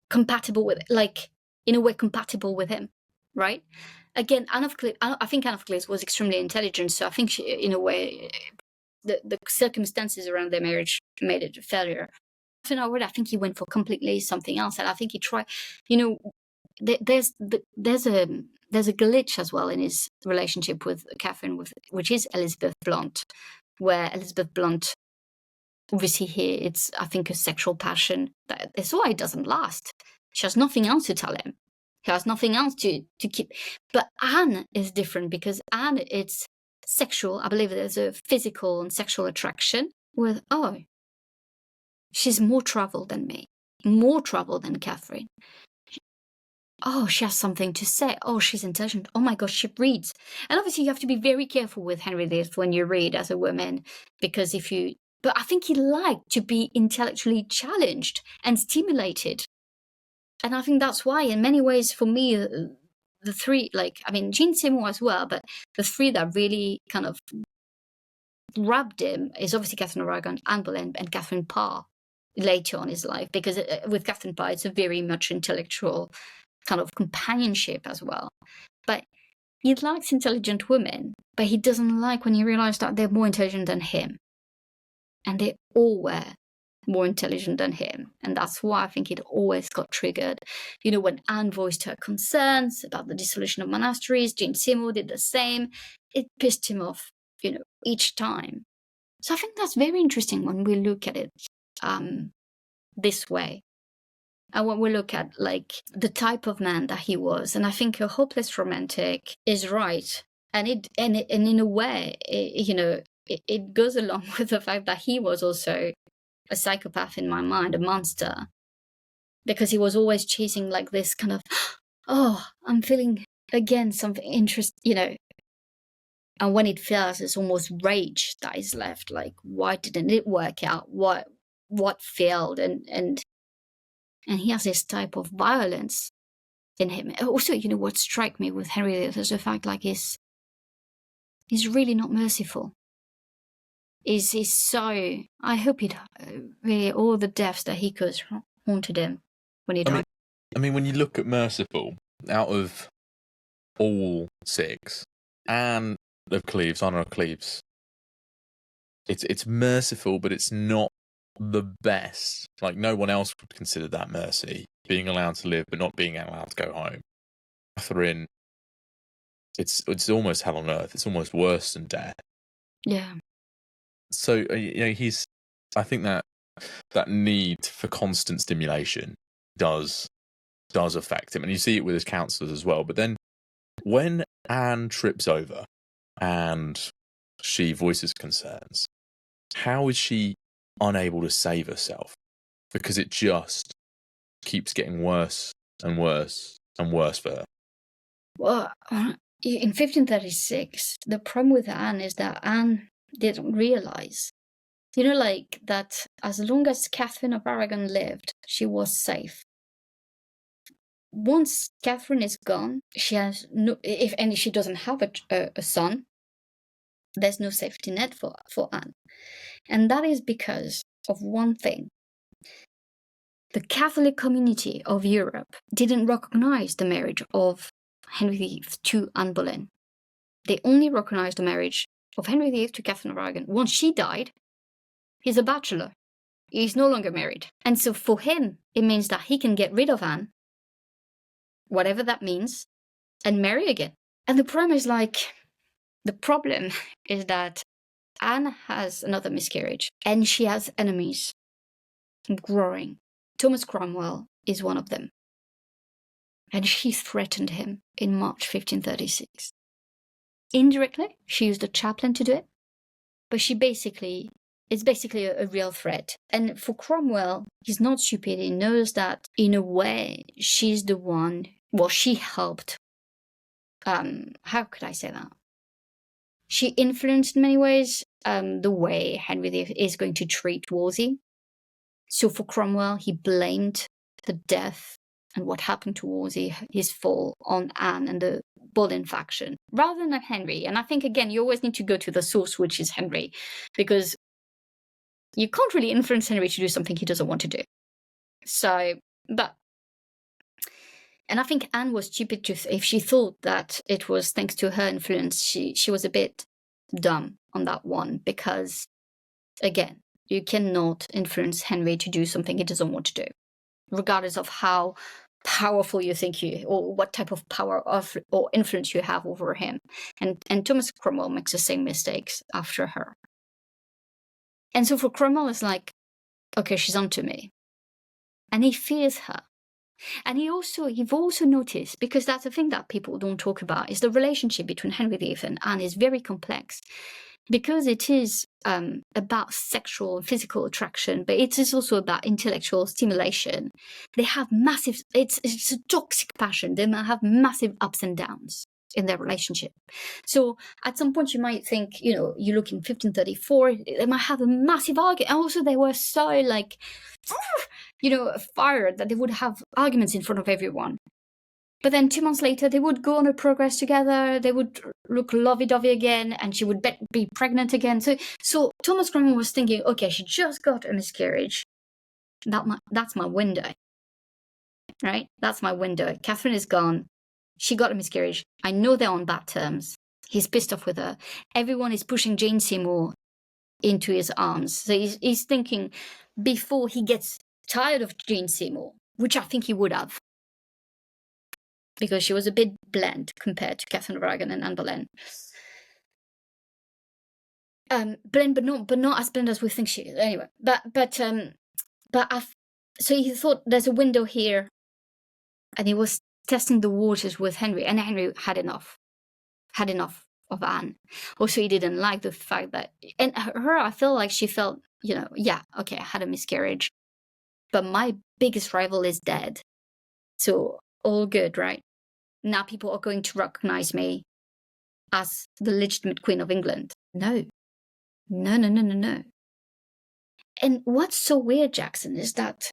compatible with, like, in a way compatible with him, right? Again, I think Anne of Cleves was extremely intelligent, so I think she, in a way, the circumstances around their marriage made it a failure. I think he went for completely something else, and I think he tried, you know, there's a glitch as well in his relationship with Catherine, which is Elizabeth Blount, where Elizabeth Blount, obviously here it's, I think, a sexual passion. That's why it doesn't last. She has nothing else to tell him. She has nothing else to keep. But Anne is different, because Anne, it's sexual. I believe there's a physical and sexual attraction with, oh, she's more traveled than me, more traveled than Catherine. Oh, she has something to say. Oh, she's intelligent. Oh my gosh, she reads. And obviously you have to be very careful with Henry VIII when you read as a woman, because but I think he liked to be intellectually challenged and stimulated. And I think that's why, in many ways, for me, the three, like, I mean, Jean Seymour as well, but the three that really kind of grabbed him is obviously Catherine of Aragon, Anne Boleyn, and Catherine Parr later on in his life, because with Catherine Parr, it's a very much intellectual kind of companionship as well. But he likes intelligent women, but he doesn't like when he realized that they're more intelligent than him. And they all were more intelligent than him. And that's why I think it always got triggered. You know, when Anne voiced her concerns about the dissolution of monasteries, Jean Seymour did the same. It pissed him off, you know, each time. So I think that's very interesting when we look at it this way. And when we look at, like, the type of man that he was, and I think a hopeless romantic is right. And in a way, you know, it goes along with the fact that he was also a psychopath in my mind, a monster, because he was always chasing like this kind of, oh, I'm feeling again something interesting, and when it fails, it's almost rage that is left. Like, why didn't it work out? What failed? And he has this type of violence in him. Also, what struck me with Henry VIII is the fact, like, he's really not merciful. He's so. I hope he'd really all the deaths that he caused haunted him when he died. I mean, when you look at merciful, out of all 6, Anne of Cleves, it's merciful, but it's not the best. Like, no one else would consider that mercy, being allowed to live but not being allowed to go home. Catherine, it's almost hell on earth. It's almost worse than death. Yeah. So I think that need for constant stimulation does affect him, and you see it with his counsellors as well. But then when Anne trips over and she voices concerns, how is she unable to save herself? Because it just keeps getting worse and worse and worse for her. Well, in 1536, the problem with Anne is that Anne didn't realize, like that as long as Katharine of Aragon lived, she was safe. Once Catherine is gone, she has no, if any, she doesn't have a son, there's no safety net for Anne. And that is because of one thing. The Catholic community of Europe didn't recognize the marriage of Henry VIII to Anne Boleyn. They only recognized the marriage of Henry VIII to Catherine of Aragon. Once she died, he's a bachelor. He's no longer married. And so for him, it means that he can get rid of Anne, whatever that means, and marry again. And the problem is that Anne has another miscarriage, and she has enemies growing. Thomas Cromwell is one of them. And she threatened him in March 1536. Indirectly, she used a chaplain to do it, but it's basically a real threat. And for Cromwell, he's not stupid. He knows that, in a way, she's the one, she helped. How could I say that? She influenced in many ways the way Henry VIII is going to treat Wolsey. So for Cromwell, he blamed the death and what happened to Wolsey, his fall, on Anne and the Boleyn faction, rather than Henry. And I think, again, you always need to go to the source, which is Henry, because you can't really influence Henry to do something he doesn't want to do. And I think Anne was stupid if she thought that it was thanks to her influence. She was a bit dumb on that one, because, again, you cannot influence Henry to do something he doesn't want to do, regardless of how powerful you think or what type of power or influence you have over him. And Thomas Cromwell makes the same mistakes after her. And so for Cromwell, it's like, okay, she's onto me. And he fears her. And you've also noticed, because that's the thing that people don't talk about, is the relationship between Henry VIII and Anne is very complex. Because it is about sexual and physical attraction, but it is also about intellectual stimulation. They have massive, it's a toxic passion. They might have massive ups and downs in their relationship. So at some point you might think, you look in 1534, they might have a massive argument. And also they were so fired that they would have arguments in front of everyone. But then 2 months later, they would go on a progress together. They would look lovey-dovey again, and she would be pregnant again. So Thomas Cromwell was thinking, okay, she just got a miscarriage. That's my window, right? That's my window. Catherine is gone. She got a miscarriage. I know they're on bad terms. He's pissed off with her. Everyone is pushing Jane Seymour into his arms. So he's thinking, before he gets tired of Jane Seymour, which I think he would have, because she was a bit bland compared to Catherine of Aragon and Anne Boleyn. Bland, but not as bland as we think she is. Anyway, so he thought there's a window here, and he was testing the waters with Henry, and Henry had enough. of Anne. Also, he didn't like the fact that, and her, I feel like she felt, yeah, okay, I had a miscarriage, but my biggest rival is dead. So all good, right? Now people are going to recognize me as the legitimate Queen of England. No. No. And what's so weird, Jackson, is that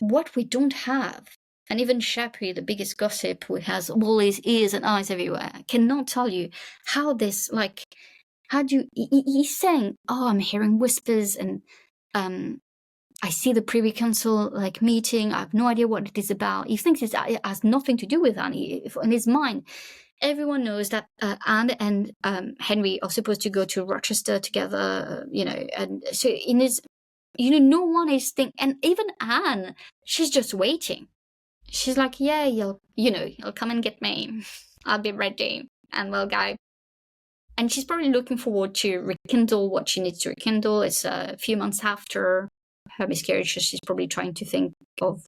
what we don't have, and even Shapley, the biggest gossip who has all his ears and eyes everywhere, cannot tell you how this, like, how do you, he's saying, oh, I'm hearing whispers and I see the Privy Council like meeting. I have no idea what it is about. He thinks it has nothing to do with Anne. In his mind, everyone knows that Anne and Henry are supposed to go to Rochester together, and so in his, no one is thinking, and even Anne, she's just waiting. She's like, yeah, you'll come and get me. I'll be ready, and we'll go. And she's probably looking forward to rekindle what she needs to rekindle. It's a few months after her miscarriage, so she's probably trying to think of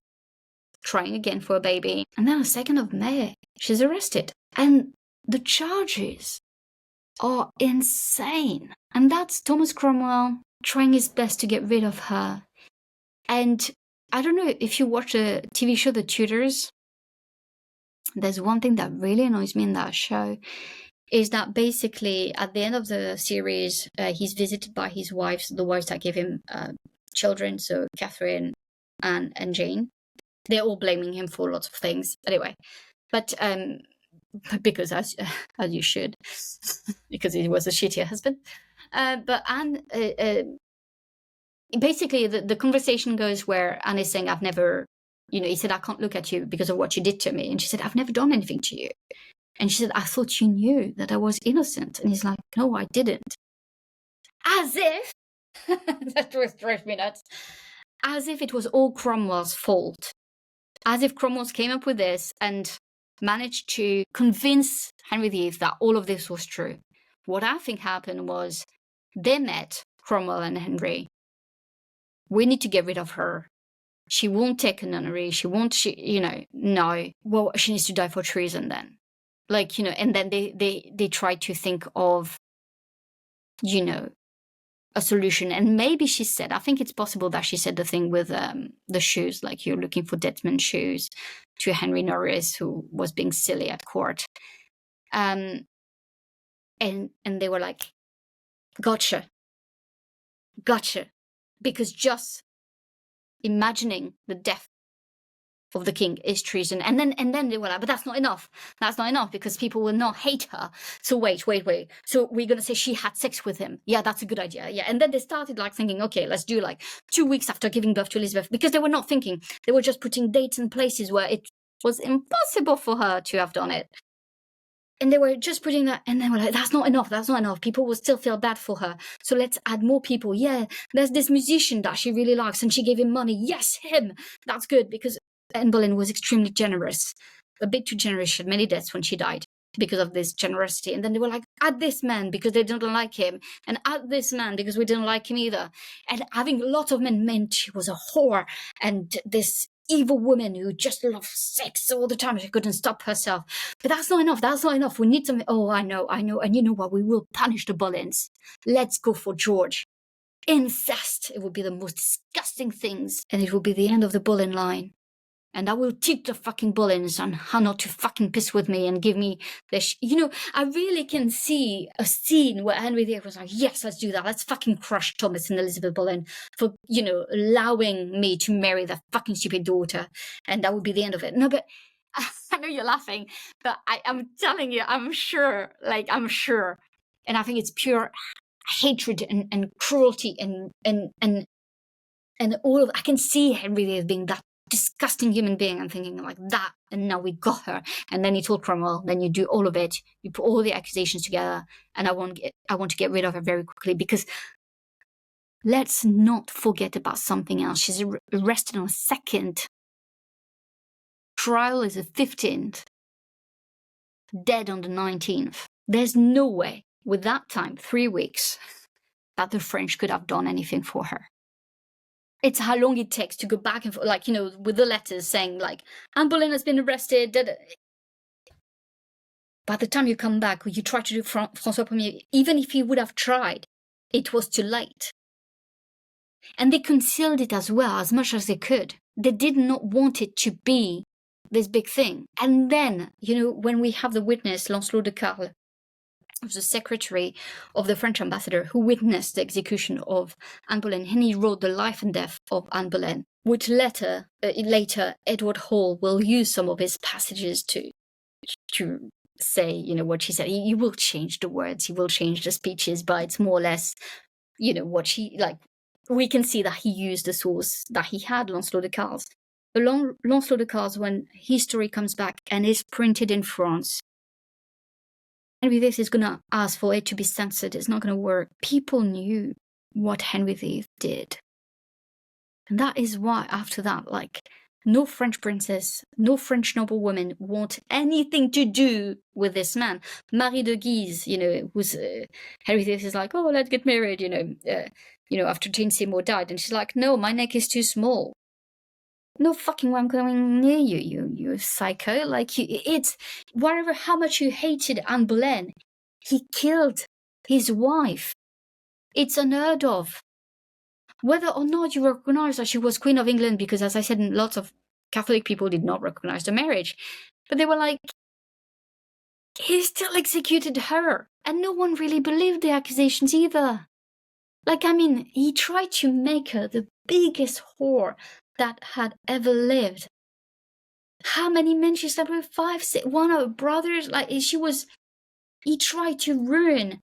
trying again for a baby. And then on 2nd of May, she's arrested. And the charges are insane. And that's Thomas Cromwell trying his best to get rid of her. And I don't know if you watch the TV show The Tudors, there's one thing that really annoys me in that show, is that basically at the end of the series, he's visited by his wives, the wives that gave him children, so Catherine and Jane. They're all blaming him for lots of things. Anyway, but because as you should, because he was a shittier husband. But Anne, basically the conversation goes where Anne is saying, I've never, he said, I can't look at you because of what you did to me. And she said, I've never done anything to you. And she said, I thought you knew that I was innocent. And he's like, no, I didn't. As if, that was drove me nuts, as if it was all Cromwell's fault. As if Cromwell came up with this and managed to convince Henry VIII that all of this was true. What I think happened was they met, Cromwell and Henry. We need to get rid of her. She won't take a nunnery. No. Well, she needs to die for treason then. And then they try to think of, a solution. And maybe she said, I think it's possible that she said the thing with the shoes, like you're looking for dead men's shoes, to Henry Norris, who was being silly at court. And they were like, gotcha. Because just imagining the death of the king is treason. And then they were like, but that's not enough. That's not enough because people will not hate her. So wait. So we're going to say she had sex with him. Yeah, that's a good idea. Yeah. And then they started thinking, okay, let's do 2 weeks after giving birth to Elizabeth, because they were not thinking. They were just putting dates and places where it was impossible for her to have done it. And they were just putting that, and they were like, that's not enough. People will still feel bad for her. So let's add more people. Yeah, there's this musician that she really likes and she gave him money. Yes, him. That's good, because Anne Boleyn was extremely generous, a bit too generous. She had many deaths when she died because of this generosity. And then they were like, add this man because they didn't like him, and add this man because we didn't like him either. And having a lot of men meant she was a whore and this evil woman who just loved sex all the time. She couldn't stop herself. But that's not enough. We need something. Oh, I know. And you know what? We will punish the Boleyns. Let's go for George. Incest. It would be the most disgusting things. And it will be the end of the Boleyn line. And I will teach the fucking Boleyns on how not to fucking piss with me and give me this. I really can see a scene where Henry VIII was like, yes, let's do that. Let's fucking crush Thomas and Elizabeth Boleyn for, allowing me to marry their fucking stupid daughter. And that would be the end of it. No, but I know you're laughing, but I'm telling you, I'm sure. And I think it's pure hatred and cruelty and all of, I can see Henry VIII being that disgusting human being and thinking like that, and now we got her. And then he told Cromwell, then you do all of it, you put all the accusations together, and I want to get rid of her very quickly, because let's not forget about something else. She's arrested on the 2nd, trial is the 15th, dead on the 19th. There's no way with that time, 3 weeks, that the French could have done anything for her. It's how long it takes to go back and forth, with the letters saying, Anne Boleyn has been arrested. by the time you come back, you try to do François Ier, even if he would have tried, it was too late. And they concealed it as well, as much as they could. They did not want it to be this big thing. And then, when we have the witness, Lancelot de Carle, was the secretary of the French ambassador who witnessed the execution of Anne Boleyn, and he wrote the life and death of Anne Boleyn, which later Edward Hall will use some of his passages to say, what she said. He will change the words, he will change the speeches, but it's more or less, what she, like, we can see that he used the source that he had, Lancelot de Carles. Lancelot de Carles, when his story comes back and is printed in France, Henry VIII is going to ask for it to be censored. It's not going to work. People knew what Henry VIII did. And that is why, after that, no French princess, no French noblewoman want anything to do with this man. Marie de Guise, who's Henry VIII is like, oh, let's get married, after Jane Seymour died. And she's like, no, my neck is too small. No fucking way I'm going near you, you psycho. It's whatever, how much you hated Anne Boleyn, he killed his wife. It's unheard of. Whether or not you recognize that she was Queen of England, because as I said, lots of Catholic people did not recognize the marriage, but they were like, he still executed her. And no one really believed the accusations either. He tried to make her the biggest whore that had ever lived. How many men she slept with? 5, 6, one of her brothers. He tried to ruin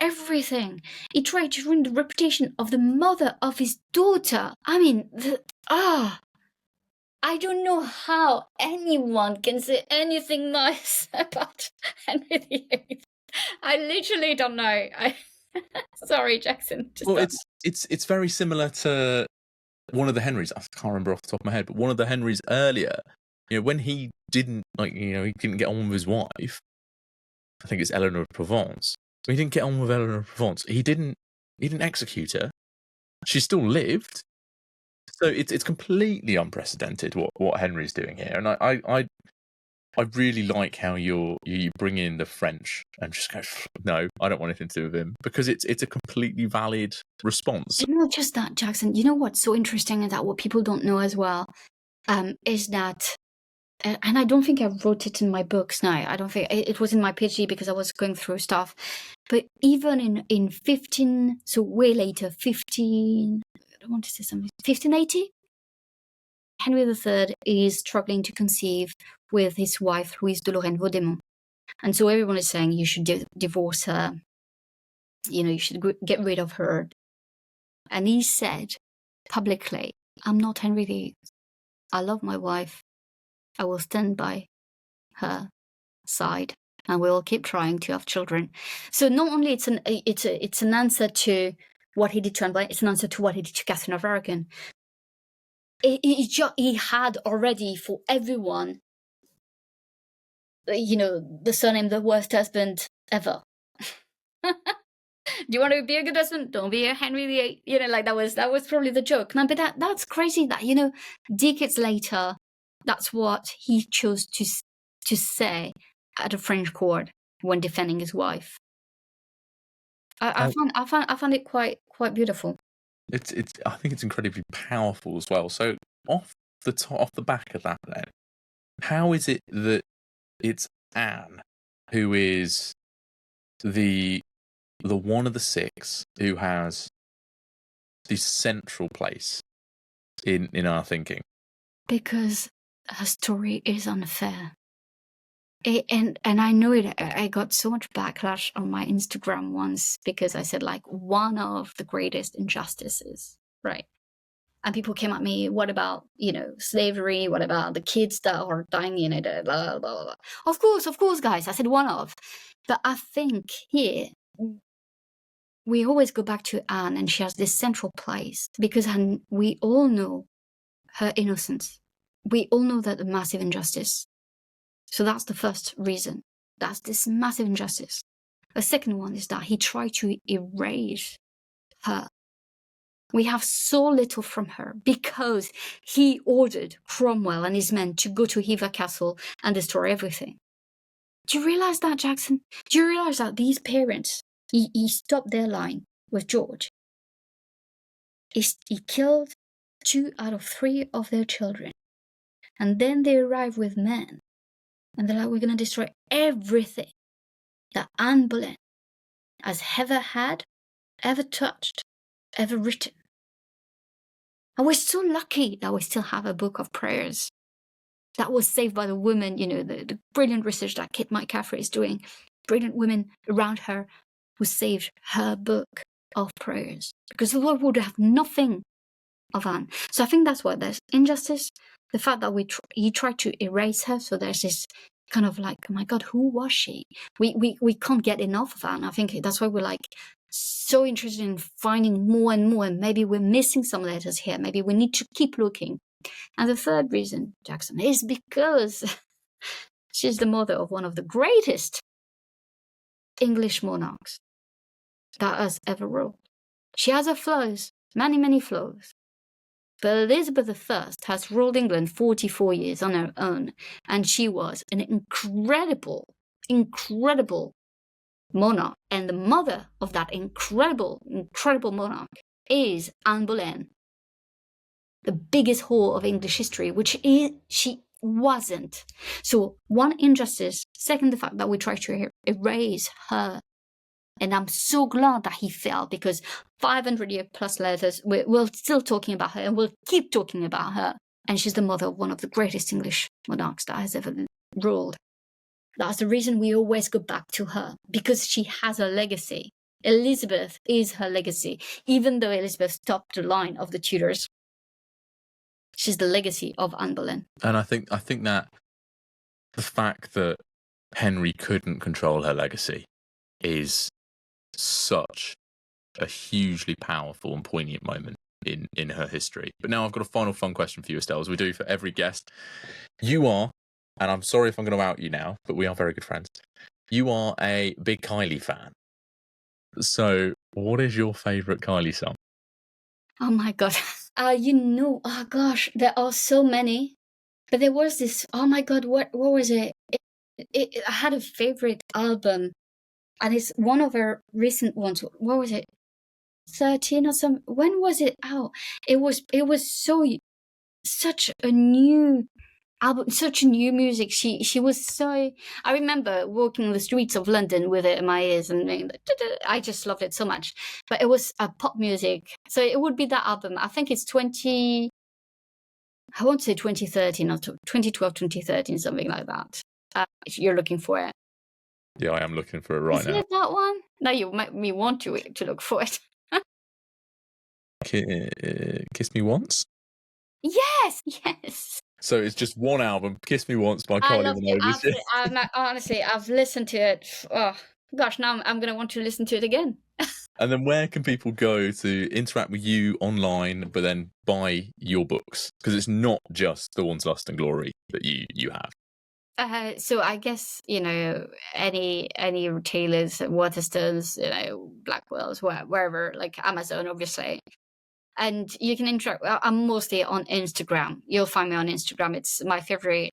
everything. He tried to ruin the reputation of the mother of his daughter. I don't know how anyone can say anything nice about Henry VIII. I literally don't know. Sorry, Jackson. It's very similar to one of the Henrys. I can't remember off the top of my head, but one of the Henrys earlier, when he didn't he didn't get on with his wife. I think it's Eleanor of Provence. He didn't get on with Eleanor of Provence. He didn't execute her. She still lived. So it's completely unprecedented what Henry's doing here, and I really like how you bring in the French and just go, no, I don't want anything to do with him, because it's a completely valid response. And not just that, Jackson. You know what's so interesting is that what people don't know as well is that, and I don't think I wrote it in my books now. I don't think it was in my PhD because I was going through stuff. But even in 15, so way later, 15, I don't want to say something, 1580, Henry III is struggling to conceive with his wife, who is de Lorraine Vaudémont. And so everyone is saying you should divorce her, you should get rid of her. And he said publicly, I'm not Henry VIII. I love my wife. I will stand by her side, and we will keep trying to have children. So not only it's an answer to what he did to Anne Boleyn, it's an answer to what he did to Katharine of Aragon. He had already for everyone, the surname, the worst husband ever. Do you want to be a good husband? Don't be a Henry VIII. That was probably the joke. No, but that's crazy that, decades later, that's what he chose to say at a French court when defending his wife. I found it quite beautiful. I think it's incredibly powerful as well. So off the back of that, then, how is it that it's Anne who is the one of the 6 who has the central place in our thinking? Because her story is unfair. And I know it. I got so much backlash on my Instagram once because I said one of the greatest injustices, right? And people came at me, what about, slavery? What about the kids that are dying in it? Blah, blah, blah, blah. Of course, guys. I said one of. But I think here, we always go back to Anne, and she has this central place because we all know her innocence. We all know that a massive injustice. So that's the first reason. That's this massive injustice. The second one is that he tried to erase her. We have so little from her because he ordered Cromwell and his men to go to Hever Castle and destroy everything. Do you realize that, Jackson? Do you realize that these parents, he stopped their line with George. He killed 2 out of 3 of their children. And then they arrive with men. And they're like, we're going to destroy everything that Anne Boleyn has ever had, ever touched, ever written. And we're so lucky that we still have a book of prayers that was saved by the women, the brilliant research that Kate McCaffrey is doing, brilliant women around her who saved her book of prayers. Because the world would have nothing of Anne. So I think that's why there's injustice. The fact that he tried to erase her, so there's this kind of like, oh my God, who was she? We can't get enough of Anne. I think that's why we're like so interested in finding more and more, and maybe we're missing some letters here. Maybe we need to keep looking. And the third reason, Jackson, is because she's the mother of one of the greatest English monarchs that has ever ruled. She has her flaws, many, many flaws. But Elizabeth I has ruled England 44 years on her own, and she was an incredible, incredible monarch. And the mother of that incredible, incredible monarch is Anne Boleyn, the biggest whore of English history, she wasn't. So one, injustice. Second, the fact that we try to erase her. And I'm so glad that he fell, because 500 year plus letters, we're still talking about her, and we'll keep talking about her. And she's the mother of one of the greatest English monarchs that has ever ruled. That's the reason we always go back to her, because she has a legacy. Elizabeth is her legacy. Even though Elizabeth stopped the line of the Tudors, she's the legacy of Anne Boleyn. And I think that the fact that Henry couldn't control her legacy is such a hugely powerful and poignant moment in her history. But now I've got a final fun question for you, Estelle, as we do for every guest. You are, and I'm sorry if I'm going to out you now, but we are very good friends. You are a big Kylie fan. So what is your favourite Kylie song? Oh my God. Oh gosh, there are so many. But there was this, oh my God, what was it? I had a favorite album, and it's one of her recent ones. What was it? 13 or something? When was it out? It was such a new album, such new music. She was so, I remember walking the streets of London with it in my ears, and I just loved it so much. But it was pop music. So it would be that album. I think it's 2013 or 2012, 2013, something like that. You're looking for it. Yeah, I am looking for it right now. Isn't it that one? No, you make me want to look for it. Kiss Me Once? Yes. So it's just one album, Kiss Me Once by I Kylie love Minogue. it. Honestly, I've listened to it. Oh, gosh, now I'm going to want to listen to it again. And then where can people go to interact with you online, but then buy your books? Because it's not just The One's Lust and Glory that you have. So I guess, any retailers, Waterstones, Blackwells, wherever, like Amazon, obviously. And you can interact. I'm mostly on Instagram. You'll find me on Instagram. It's my favorite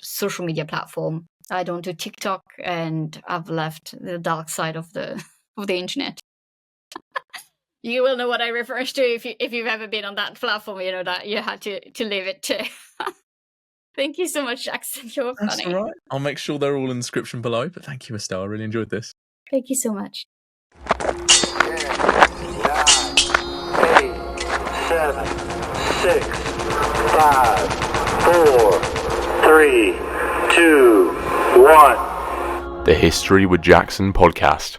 social media platform. I don't do TikTok, and I've left the dark side of the internet. You will know what I refer to if you've ever been on that platform. You know that you had to leave it too. Thank you so much, Jackson. You're funny. That's all right. I'll make sure they're all in the description below. But thank you, Estelle. I really enjoyed this. Thank you so much. 10, 9, 8, 7, 6, 5, 4, 3, 2, 1. The History with Jackson podcast.